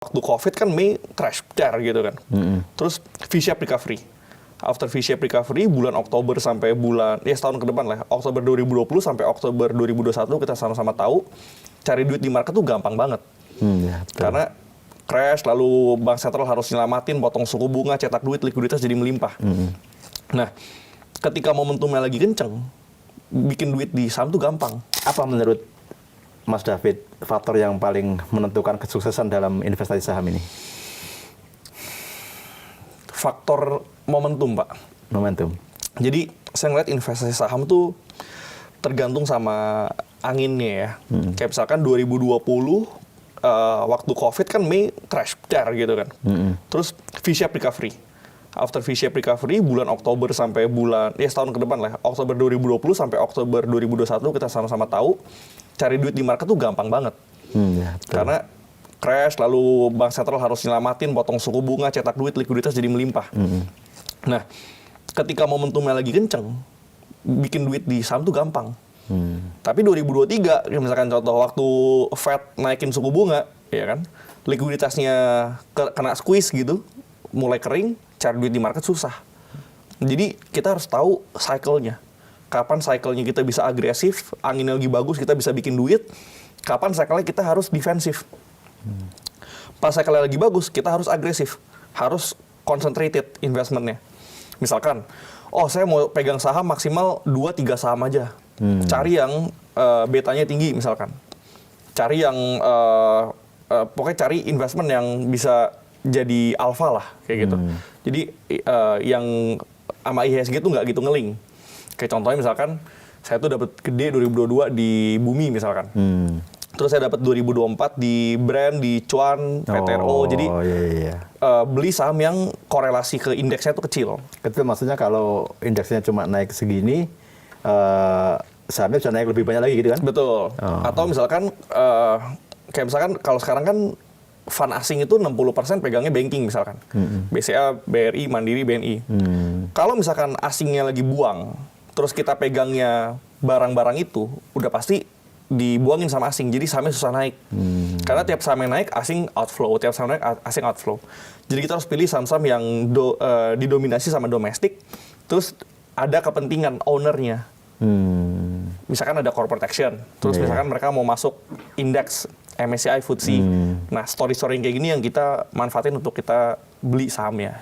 Waktu COVID kan Mei crash, dar gitu kan. Terus V-shape recovery. After V-shape recovery, bulan Oktober sampai bulan, ya setahun ke depan lah, Oktober 2020 sampai Oktober 2021 kita sama-sama tahu, cari duit di market tuh gampang banget. Ya, betul. Karena crash, lalu bank sentral harus nyelamatin, potong suku bunga, cetak duit, likuiditas jadi melimpah. Nah, ketika momentumnya lagi kenceng, bikin duit di saham tuh gampang. Apa menurut Mas David faktor yang paling menentukan kesuksesan dalam investasi saham ini? Faktor momentum, Pak. Momentum. Jadi saya ngeliat investasi saham tuh tergantung sama anginnya ya. Kayak misalkan 2020 waktu COVID kan Mei crash, dar gitu kan. Terus V-shape recovery. After V-shape recovery, bulan Oktober sampai bulan, ya setahun ke depan lah, Oktober 2020 sampai Oktober 2021 kita sama-sama tahu, cari duit di market tuh gampang banget. Ya, betul. Karena crash, lalu bank sentral harus nyelamatin, potong suku bunga, cetak duit, likuiditas jadi melimpah. Nah, ketika momentumnya lagi kenceng, bikin duit di saham tuh gampang. Tapi 2023, misalkan contoh waktu Fed naikin suku bunga, ya kan, likuiditasnya kena squeeze gitu, mulai kering, cari duit di market susah. Jadi kita harus tahu cycle-nya. Kapan cycle-nya kita bisa agresif, anginnya lagi bagus, kita bisa bikin duit. Kapan cycle-nya kita harus defensif. Pas cycle-nya lagi bagus, kita harus agresif. Harus concentrated investment-nya. Misalkan, oh saya mau pegang saham maksimal 2-3 saham aja. Cari yang betanya tinggi misalkan. Cari yang, pokoknya cari investment yang bisa jadi alpha lah, kayak gitu. Jadi yang sama IHSG tuh nggak gitu ngeling. Kayak contohnya misalkan, saya tuh dapat gede 2022 di Bumi misalkan. Terus saya dapat 2024 di Brand, di Cuan, PTRO. Jadi beli saham yang korelasi ke indeksnya tuh kecil. Itu maksudnya kalau indeksnya cuma naik segini, sahamnya bisa naik lebih banyak lagi gitu kan? Betul. Atau misalkan, kayak misalkan kalau sekarang kan fund asing itu 60% pegangnya banking misalkan. BCA, BRI, Mandiri, BNI. Kalau misalkan asingnya lagi buang, terus kita pegangnya barang-barang itu, udah pasti dibuangin sama asing, jadi sahamnya susah naik. Karena tiap saham yang naik, asing outflow. Tiap saham naik, asing outflow. Jadi kita harus pilih saham-saham yang didominasi sama domestik, terus ada kepentingan ownernya. Misalkan ada corporate action, terus misalkan mereka mau masuk indeks MSCI FTSE. Nah, story-story yang kayak gini yang kita manfaatin untuk kita beli sahamnya.